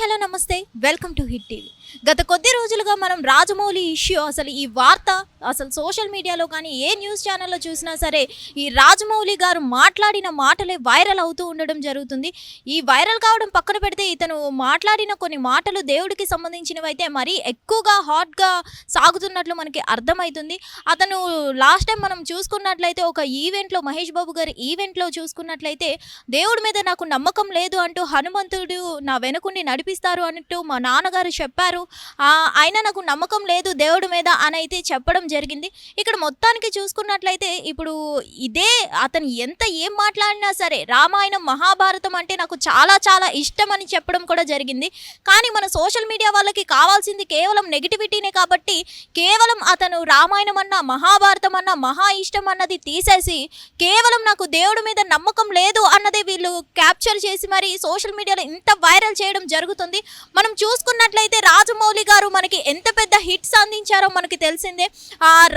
Hello నమస్తే, welcome to hit TV. గత కొద్ది రోజులుగా మనం రాజమౌళి ఇష్యూ, అసలు ఈ వార్త అసలు సోషల్ మీడియాలో కానీ ఏ న్యూస్ ఛానల్లో చూసినా సరే ఈ రాజమౌళి గారు మాట్లాడిన మాటలే వైరల్ అవుతూ ఉండడం జరుగుతుంది. ఈ వైరల్ కావడం పక్కన పెడితే ఇతను మాట్లాడిన కొన్ని మాటలు దేవుడికి సంబంధించినవి అయితే మరీ ఎక్కువగా హాట్గా సాగుతున్నట్లు మనకి అర్థమవుతుంది. అతను లాస్ట్ టైం మనం చూసుకున్నట్లయితే ఒక ఈవెంట్లో, మహేష్ బాబు గారి ఈవెంట్లో చూసుకున్నట్లయితే దేవుడి మీద నాకు నమ్మకం లేదు అంటూ హనుమంతుడు నా వెనుకుండి నడిపిస్తారు అన్నట్టు మా నాన్నగారు చెప్పారు, అయినా నాకు నమ్మకం లేదు దేవుడి మీద అని అయితే చెప్పడం జరిగింది. ఇక్కడ మొత్తానికి చూసుకున్నట్లయితే ఇప్పుడు ఇదే అతను ఏం మాట్లాడినా సరే రామాయణం, మహాభారతం అంటే నాకు చాలా చాలా ఇష్టం అని చెప్పడం కూడా జరిగింది. కానీ మన సోషల్ మీడియా వాళ్ళకి కావాల్సింది కేవలం నెగిటివిటీనే కాబట్టి కేవలం అతను రామాయణం అన్నా, మహాభారతం అన్నా, మహా ఇష్టం అన్నది తీసేసి కేవలం నాకు దేవుడి మీద నమ్మకం లేదు అన్నదే వీళ్ళు క్యాప్చర్ చేసి మరి సోషల్ మీడియాలో ఇంత వైరల్ చేయడం జరుగుతుంది. మనం చూసుకున్నట్లయితే రాజమౌళి గారు మనకి ఎంత పెద్ద హిట్స్ అందించారో మనకి తెలిసిందే.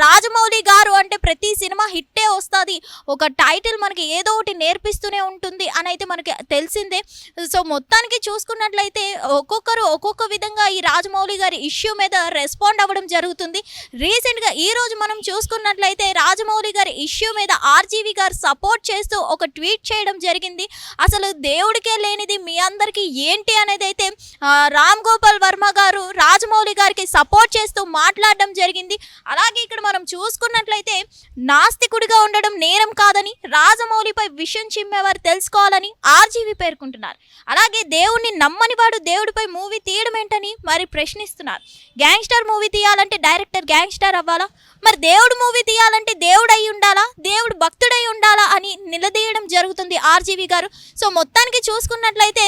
రాజమౌళి గారు అంటే ప్రతి సినిమా హిట్టే వస్తుంది, ఒక టైటిల్ మనకి ఏదో ఒకటి నేర్పిస్తూనే ఉంటుంది అని అయితే మనకి తెలిసిందే. సో మొత్తానికి చూసుకున్నట్లయితే ఒక్కొక్కరు ఒక్కొక్క విధంగా ఈ రాజమౌళి గారి ఇష్యూ మీద రెస్పాండ్ అవ్వడం జరుగుతుంది. రీసెంట్గా ఈరోజు మనం చూసుకున్నట్లయితే రాజమౌళి గారి ఇష్యూ మీద ఆర్జీవి గారు సపోర్ట్ చేస్తూ ఒక ట్వీట్ చేయడం జరిగింది. అసలు దేవుడికే లేనిది మీ అందరికీ ఏంటి అనేది అయితే రామ్ గోపాల్ వర్మ గారు రాజమౌళి గారికి సపోర్ట్ చేస్తూ మాట్లాడడం జరిగింది. అలాగే ఇక్కడ మనం చూసుకున్నట్లయితే నాస్తికుడిగా ఉండడం నేరం కాదని, రాజమౌళిపై విషయం చిమ్మేవారు తెలుసుకోవాలని ఆర్జీవి పేర్కొంటున్నారు. అలాగే దేవుణ్ణి నమ్మని వాడు దేవుడిపై మూవీ తీయడం ఏంటని మరి ప్రశ్నిస్తున్నారు. గ్యాంగ్స్టర్ మూవీ తీయాలంటే డైరెక్టర్ గ్యాంగ్స్టర్ అవ్వాలా? మరి దేవుడు మూవీ తీయాలంటే దేవుడు అయి ఉండాలా, దేవుడు భక్తుడై ఉండాలా అని నిలదీయడం జరుగుతుంది ఆర్జీవి గారు. సో మొత్తానికి చూసుకున్నట్లయితే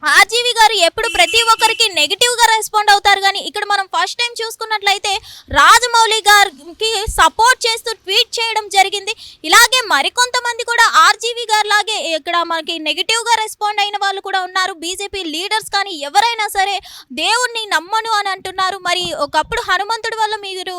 ఆర్జీవి గారు ఎప్పుడు ప్రతి ఒక్కరికి నెగిటివ్గా రెస్పాండ్ అవుతారు, కానీ ఇక్కడ మనం ఫస్ట్ టైం చూసుకున్నట్లయితే రాజమౌళి గారికి సపోర్ట్ చేస్తూ ట్వీట్ చేయడం జరిగింది. ఇలాగే మరికొంతమంది కూడా ఆర్జీవి గారు లాగే ఇక్కడ మనకి నెగిటివ్గా రెస్పాండ్ అయిన వాళ్ళు కూడా ఉన్నారు. బీజేపీ లీడర్స్ కానీ ఎవరైనా సరే దేవుణ్ణి నమ్మను అని అంటున్నారు. మరి ఒకప్పుడు హనుమంతుడి వల్ల మీరు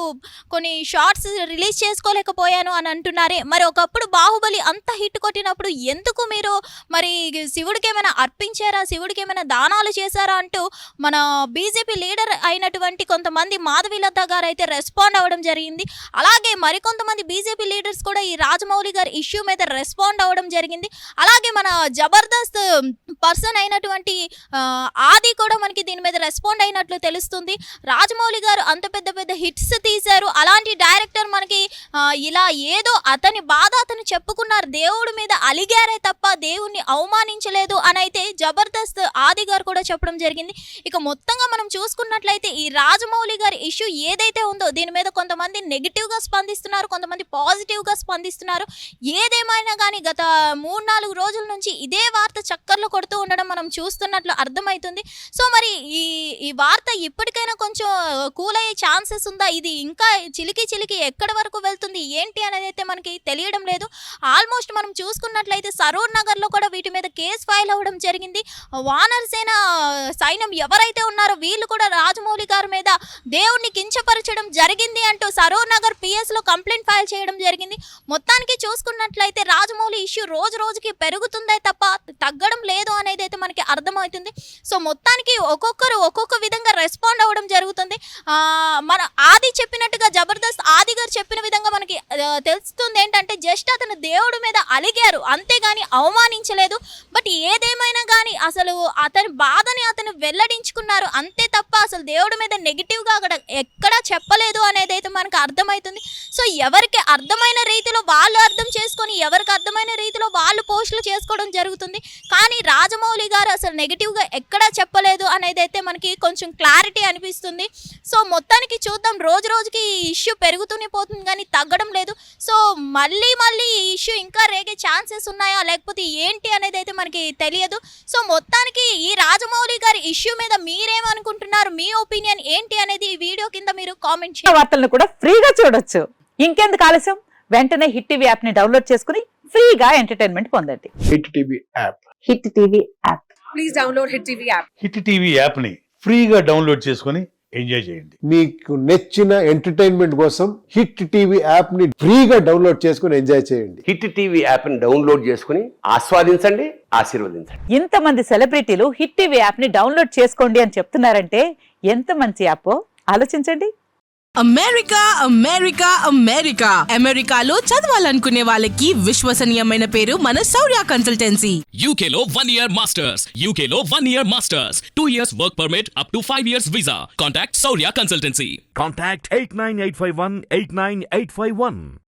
కొన్ని షార్ట్స్ రిలీజ్ చేసుకోలేకపోయాను అని అంటున్నారే, మరి ఒకప్పుడు బాహుబలి అంత హిట్ కొట్టినప్పుడు ఎందుకు మీరు మరి శివుడికి ఏమైనా అర్పించారా, శివుడికి ఏమైనా దానాలు చేశారా అంటూ మన బీజేపీ లీడర్ అయినటువంటి కొంతమంది మాధవీలత గారు అయితే రెస్పాండ్ అవ్వడం జరిగింది. అలాగే మరికొంతమంది బీజేపీ లీడర్స్ కూడా ఈ రాజమౌళి గారి ఇష్యూ మీద రెస్పాండ్ అవ్వడం జరిగింది. అలాగే మన జబర్దస్త్ పర్సన్ అయినటువంటి ఆది కూడా మనకి దీని మీద రెస్పాండ్ అయినట్లు తెలుస్తుంది. రాజమౌళి గారు అంత పెద్ద పెద్ద హిట్స్ తీశారు, అలాంటి డైరెక్టర్ మనకి ఇలా ఏదో అతని బాధ అతను చెప్పుకున్నారు, దేవుడి మీద అలిగారే తప్ప దేవుణ్ణి అవమానించలేదు అని అయితే జబర్దస్త్ ఆది గారు కూడా చెప్పడం జరిగింది. ఇక మొత్తంగా మనం చూసుకున్నట్లయితే ఈ రాజమౌళి గారి ఇష్యూ ఏదైతే ఉందో దీని మీద కొంతమంది నెగిటివ్గా స్పందిస్తున్నారు, కొంతమంది పాజిటివ్గా స్పందిస్తున్నారు. ఏదేమైనా కానీ గత 3-4 రోజుల నుంచి ఇదే వార్త చక్కర్లు కొడుతూ ఉండడం మనం చూస్తున్నట్లు అర్థమవుతుంది. సో మరి ఈ వార్త ఇప్పటికైనా కొంచెం కూల్ అయ్యే ఛాన్సెస్ ఉందా, ఇది ఇంకా చిలికి ఎక్కడి వరకు వెళ్తుంది ఏంటి అనేది అయితే మనకి తెలియడం లేదు. ఆల్మోస్ట్ మనం చూసుకున్నట్లయితే సరూర్ నగర్లో కూడా వీటి మీద కేసు ఫైల్ అవ్వడం జరిగింది. వానరసేన సైన్యం ఎవరైతే ఉన్నారో వీళ్ళు కూడా రాజమౌళి గారి మీద దేవుణ్ణి కించపరచడం జరిగింది అంటూ సరూర్ నగర్ పిఎస్లో కంప్లైంట్ ఫైల్ చేయడం జరిగింది. మొత్తానికి చూసుకున్నట్లయితే రాజమౌళి ఇష్యూ రోజు రోజుకి పెరుగుతుందే తప్ప తగ్గడం లేదు అనేది అయితే మనకి అర్థమవుతుంది. సో మొత్తానికి ఒక్కొక్కరు ఒక్కొక్క విధంగా రెస్పాండ్ అవ్వడం జరుగుతుంది. మన ఆది చెప్పినట్టుగా జబర్దస్త్ ఆది గారు చెప్పిన విధంగా మనకి తెలుస్తుంది ఏంటంటే జస్ట్ అతను దేవుడి మీద అలిగారు, అంతేగాని అవమానించలేదు. బట్ ఏదేమైనా కానీ అసలు అతని బాధని అతను వెల్లడించుకున్నారు అంతే తప్ప అసలు దేవుడి మీద నెగిటివ్గా అక్కడ ఎక్కడా చెప్పలేదు అనేది అయితే మనకు అర్థమవుతుంది. సో ఎవరికి అర్థమైన రీతిలో వాళ్ళు అర్థం చేసుకొని ఎవరికి అర్థమైన రీతిలో వాళ్ళు పోస్టులు చేసుకోవడం జరుగుతుంది. కానీ రాజమౌళి గారు అసలు నెగిటివ్గా ఎక్కడా చెప్పలేదు అనేది అయితే మనకి కొంచెం క్లారిటీ అనిపిస్తుంది. సో మొత్తానికి చూద్దాం, రోజు రోజుకి ఈ ఇష్యూ పెరుగుతూనే పోతుంది కానీ తగ్గడం లేదు. సో మళ్ళీ ఈ ఇష్యూ ఇంకా రేగే ఛాన్సెస్ ఉన్నాయా లేకపోతే ఏంటి అనేది అయితే మనకి తెలియదు. సో మొత్తానికి ఈ రాజమౌళి గారి ఇష్యూ మీద మీరేమనుకుంటున్నారు, మీ ఒపీనియన్ ఏంటి అనేది ఈ వీడియో కింద మీరు కామెంట్ చేయండి. వార్తలను కూడా ఫ్రీగా చూడొచ్చు. ఇంకెందుకు ఆలస్యం, వెంటనే హిట్ టీవీ యాప్ ని డౌన్లోడ్ చేసుకుని ఫ్రీగా ఎంటర్టైన్మెంట్ పొందండి. Hit TV app. Hit TV app. Please download hit TV app. Hit TV app ని ఫ్రీగా డౌన్లోడ్ చేసుకుని ఎంజాయ్ చేయండి. మీకు నచ్చిన ఎంటర్టైన్మెంట్ కోసం హిట్ టీవీ యాప్ ని ఫ్రీగా డౌన్లోడ్ చేసుకుని ఎంజాయ్ చేయండి. హిట్ టీవీ యాప్ ని డౌన్లోడ్ చేసుకుని ఆస్వాదించండి, ఆశీర్వదించండి. ఇంతమంది సెలబ్రిటీలు హిట్ టీవీ యాప్ ని డౌన్లోడ్ చేసుకోండి అని చెప్తున్నారంటే ఎంత మంచి యాప్ ఆలోచించండి. అమెరికా అమెరికా అమెరికా అమెరికాలో చదవాలనుకునే వాళ్ళకి విశ్వసనీయమైన పేరు మన శౌర్య కన్సల్టెన్సీ. UK లో 1 year masters. UK లో 1 year masters. 2 years work permit up to 5 years visa. Contact Saurya Consultancy. Contact 89851 89851.